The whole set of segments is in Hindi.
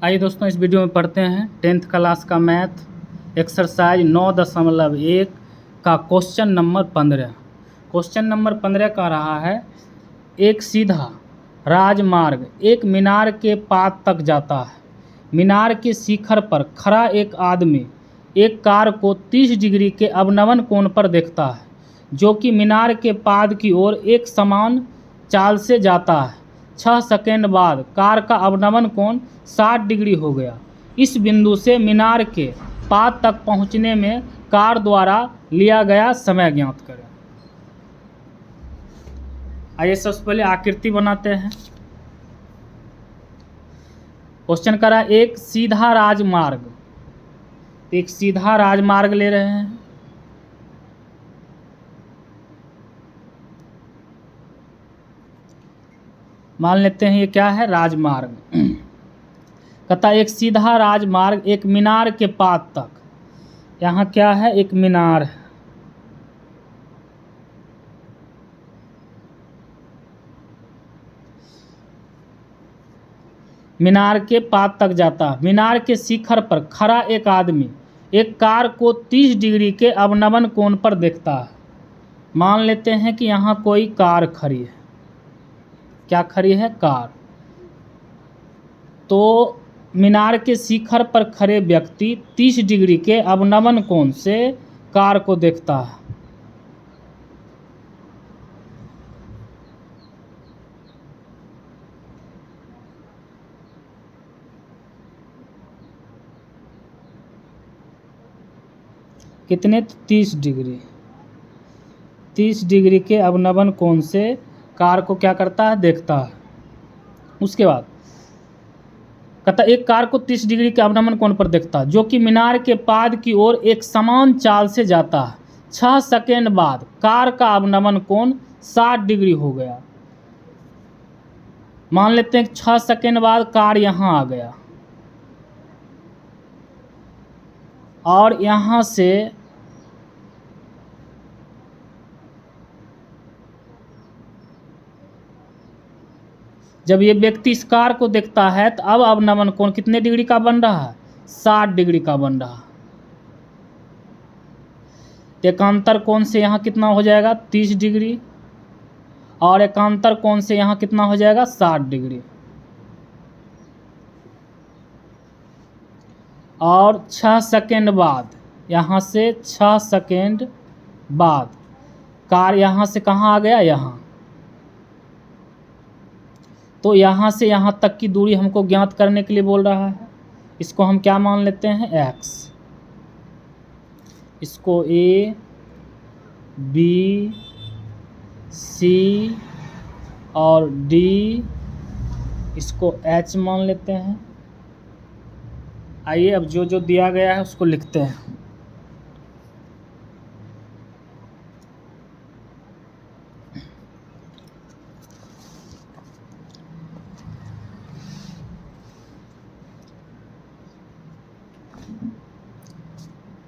आइए दोस्तों, इस वीडियो में पढ़ते हैं 10th क्लास का मैथ एक्सरसाइज 9.1 का क्वेश्चन नंबर 15। क्वेश्चन नंबर 15 का रहा है, एक सीधा राजमार्ग एक मीनार के पास तक जाता है। मीनार के शिखर पर खड़ा एक आदमी एक कार को 30 डिग्री के अवनमन कोण पर देखता है, जो कि मीनार के पाद की ओर एक समान चाल से जाता है। 6 सेकेंड बाद कार का अवनमन कोण 60 डिग्री हो गया। इस बिंदु से मीनार के पाद तक पहुंचने में कार द्वारा लिया गया समय ज्ञात करें। आइए सबसे पहले आकृति बनाते हैं। क्वेश्चन करा एक सीधा राजमार्ग, एक सीधा राजमार्ग ले रहे हैं। मान लेते हैं ये क्या है, राजमार्ग। कहता एक सीधा राजमार्ग एक मीनार के पास तक, यहाँ क्या है, एक मीनार है। मीनार के पास तक जाता है। मीनार के शिखर पर खड़ा एक आदमी एक कार को 30 डिग्री के अवनमन कोण पर देखता है। मान लेते हैं कि यहाँ कोई कार खड़ी है। क्या खड़ी है, कार। तो मीनार के शिखर पर खड़े व्यक्ति 30 डिग्री के अवनमन कोण से कार को देखता है। कितने, 30 डिग्री। 30 डिग्री के अवनमन कोण से कार को क्या करता है, देखता है। उसके बाद कहता एक कार को 30 डिग्री के अवनमन कोण पर देखता है, जो कि मीनार के पाद की ओर एक समान चाल से जाता है। 6 सेकेंड बाद कार का अवनमन कोण 60 डिग्री हो गया। मान लेते हैं 6 सेकेंड बाद कार यहाँ आ गया और यहाँ से जब ये व्यक्ति इस कार को देखता है तो अब अवनमन कोण कितने डिग्री का बन रहा है, 60 डिग्री का बन रहा है। एकांतर कोण से यहाँ कितना हो जाएगा, 30 डिग्री, और एकांतर कोण से यहाँ कितना हो जाएगा, 60 डिग्री। और 6 सेकेंड बाद, यहाँ से 6 सेकेंड बाद कार यहाँ से कहाँ आ गया, यहाँ। तो यहाँ से यहाँ तक की दूरी हमको ज्ञात करने के लिए बोल रहा है। इसको हम क्या मान लेते हैं, x। इसको a, b, c और d, इसको h मान लेते हैं। आइए अब जो जो दिया गया है उसको लिखते हैं।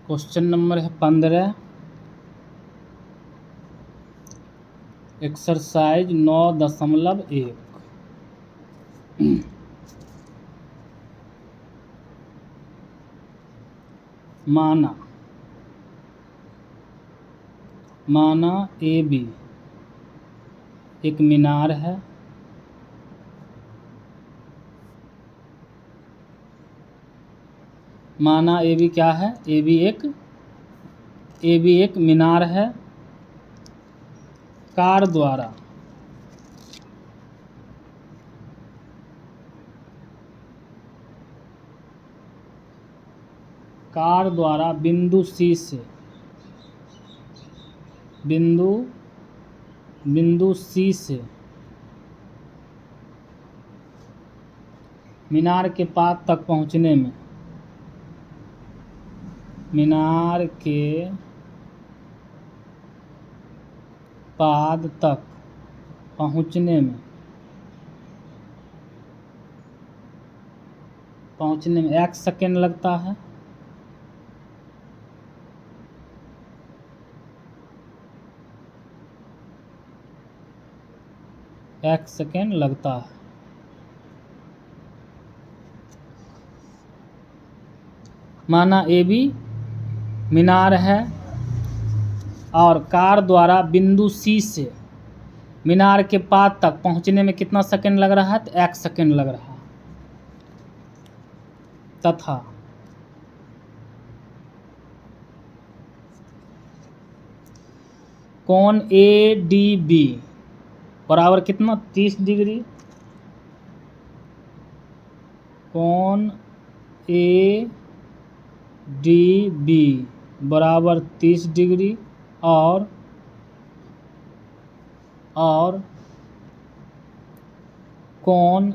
क्वेश्चन नंबर है 15, एक्सरसाइज 9.1। माना AB एक मीनार है। माना AB क्या है, AB एक मीनार है। कार द्वारा बिंदु C से मीनार के पाद तक पहुंचने में x सेकेंड लगता है। x सेकेंड लगता है। माना ए बी मीनार है और कार द्वारा बिंदु सी से मीनार के पाद तक पहुंचने में कितना सेकंड लग रहा है, तो 1 सेकंड लग रहा है। तथा कोण ए डी बी बराबर कितना, 30 डिग्री। कोण ए डी बी बराबर 30 डिग्री और कोण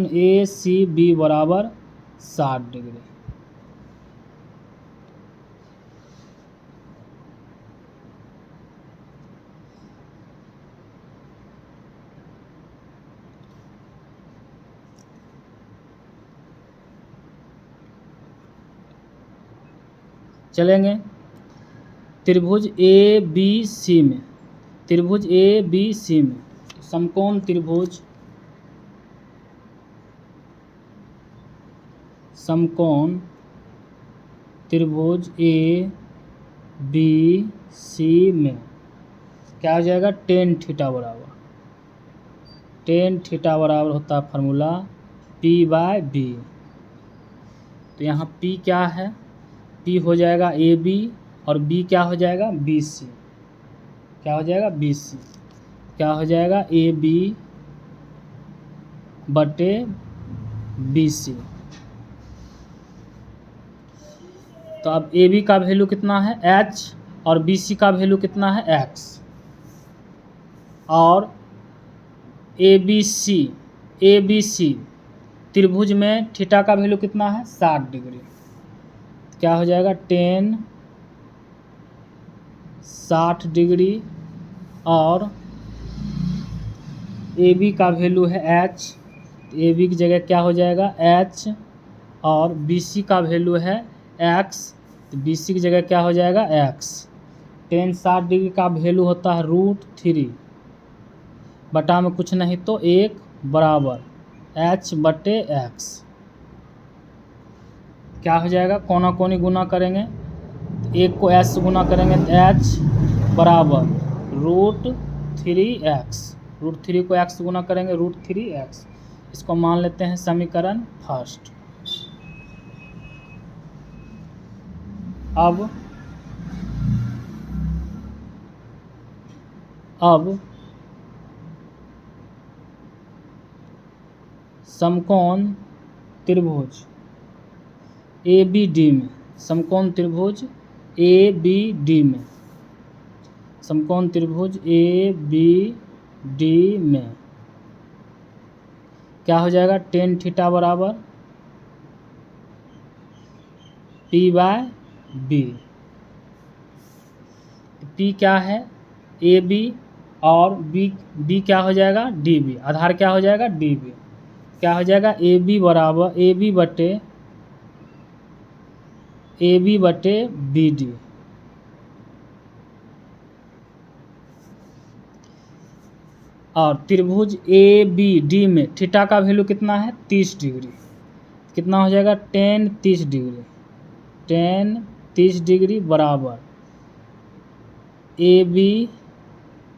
ए सी बी बराबर 60 डिग्री। चलेंगे त्रिभुज ए बी सी में, समकोण त्रिभुज ए बी सी में क्या हो जाएगा, टेन थीटा बराबर होता है फार्मूला P/B। तो यहाँ P क्या है, P हो जाएगा AB और B क्या हो जाएगा, BC। क्या हो जाएगा, BC। क्या हो जाएगा, AB बटे BC। तो अब AB का वैल्यू कितना है, H, और BC का वैल्यू कितना है, X। और ABC त्रिभुज में थीटा का वैल्यू कितना है, 60 डिग्री। क्या हो जाएगा, 60 डिग्री और AB का वैल्यू है H, तो AB की जगह क्या हो जाएगा, H, और BC का वैल्यू है X, तो BC की जगह क्या हो जाएगा, X। 60 डिग्री का वैल्यू होता है √3 बटा में कुछ नहीं तो 1 बराबर H बटे X। क्या हो जाएगा, कोना कोनी गुना करेंगे तो 1 को S से गुना करेंगे तो H बराबर √3x, √3 को x से गुना करेंगे √3x। इसको मान लेते हैं समीकरण फर्स्ट। अब समकोण त्रिभुज ABD में, समकोण त्रिभुज ABD में क्या हो जाएगा, टेन थीटा बराबर P/B। P क्या है, AB, और B क्या हो जाएगा, DB। आधार क्या हो जाएगा, DB। क्या हो जाएगा, AB बराबर AB बटे BD। और त्रिभुज ABD में थीटा का वैल्यू कितना है, 30 डिग्री। कितना हो जाएगा, 30 डिग्री बराबर AB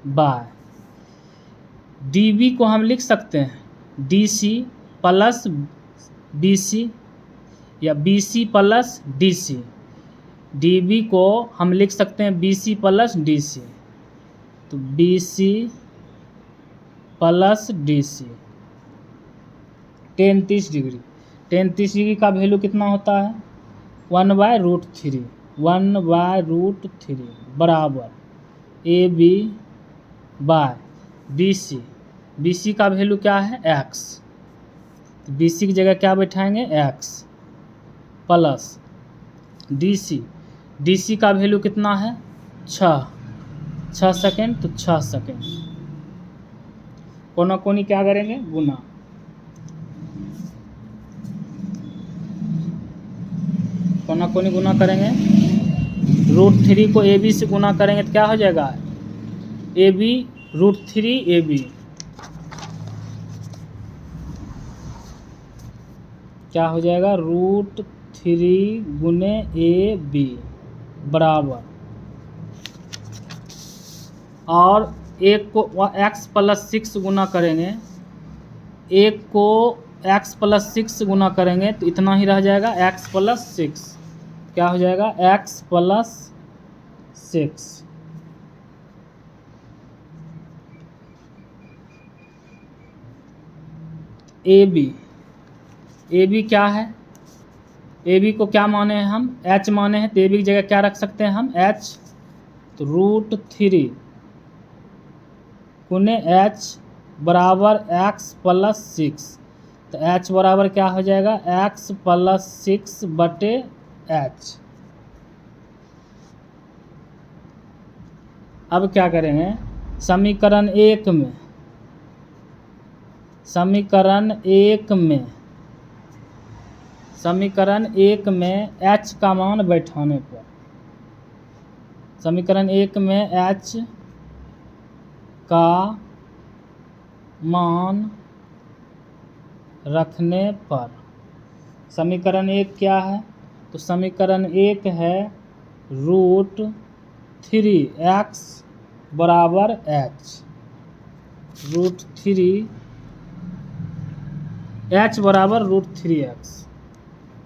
बाय DB को हम लिख सकते हैं DC प्लस BC या BC प्लस DC। DB को हम लिख सकते हैं BC प्लस DC, तो BC प्लस DC। 30 डिग्री का वैल्यू कितना होता है, 1/√3 बराबर AB बाय BC का वैल्यू क्या है, X। तो BC की जगह क्या बैठाएंगे, X प्लस DC का वैल्यू कितना है, 6 सेकेंड, तो 6 सेकेंड। कोना कोनी क्या करेंगे, गुना। कोना कोनी गुना करेंगे, √3 को AB से गुना करेंगे तो क्या हो जाएगा, AB √3 AB क्या हो जाएगा, √3 गुने AB बराबर, और एक को x + 6 गुना करेंगे, एक को x + 6 गुना करेंगे तो इतना ही रह जाएगा, x + 6 क्या हो जाएगा, x + 6। AB क्या है, AB को क्या माने हैं हम, h माने हैं, तो AB की जगह क्या रख सकते हैं हम, h, तो √3 गुने h बराबर x + 6, तो h बराबर क्या हो जाएगा, x + 6 बटे h। अब क्या करेंगे, समीकरण एक में h का मान बैठाने पर, समीकरण एक में h का मान रखने पर, समीकरण एक क्या है, तो समीकरण एक है √3x बराबर h, h बराबर √3x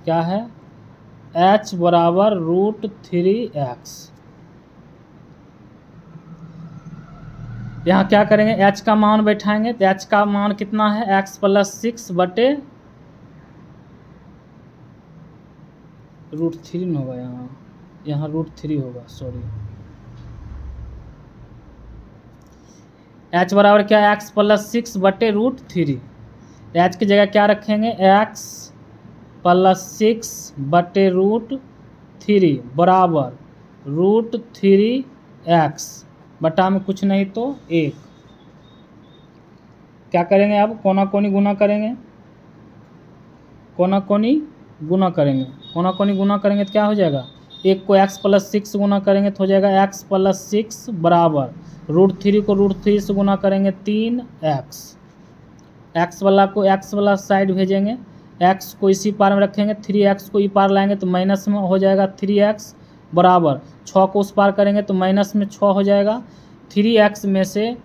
क्या है, h बराबर √3x। यहाँ क्या करेंगे, h का मान बैठाएंगे, तो h का मान कितना है, x + 6 बटे √3 होगा, यहाँ √3 होगा, सॉरी, h बराबर क्या है, x + 6 बटे √3, h की जगह क्या रखेंगे, x + 6 बटे √3 बराबर √3x, बटा में कुछ नहीं तो 1। क्या करेंगे, अब कोना कोनी गुना करेंगे, कोना कोनी गुना करेंगे तो क्या हो जाएगा, एक को x + 6 गुना करेंगे तो हो जाएगा x + 6 बराबर √3 को √3 से गुना करेंगे 3x, x वाला को x वाला साइड भेजेंगे, x को इसी पार में रखेंगे, 3x को ई पार लाएंगे तो माइनस में हो जाएगा 3x बराबर 6 को उस पार करेंगे तो माइनस में 6 हो जाएगा, 3x में से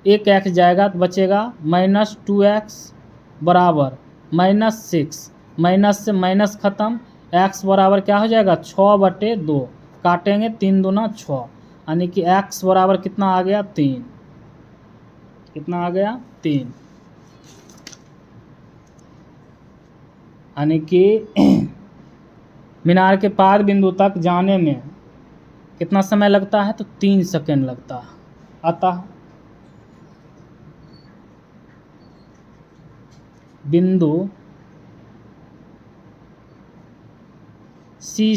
एक x जाएगा तो बचेगा -2x बराबर -6, माइनस से माइनस खत्म, x बराबर क्या हो जाएगा, 6 बटे 2, काटेंगे 3 दूना 6, यानी कि x बराबर कितना आ गया, 3, कितना आ गया, 3, यानी कि मीनार के पाद बिंदु तक जाने में कितना समय लगता है, तो 3 सेकंड लगता है। अतः बिंदु C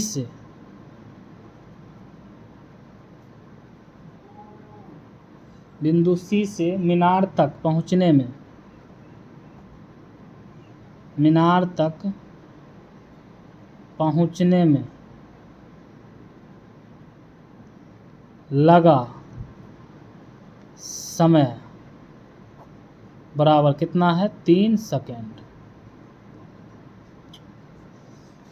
से मीनार तक पहुंचने में लगा समय बराबर कितना है, 3 सेकंड।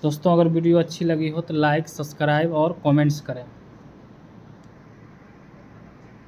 दोस्तों अगर वीडियो अच्छी लगी हो तो लाइक, सब्सक्राइब और कमेंट्स करें।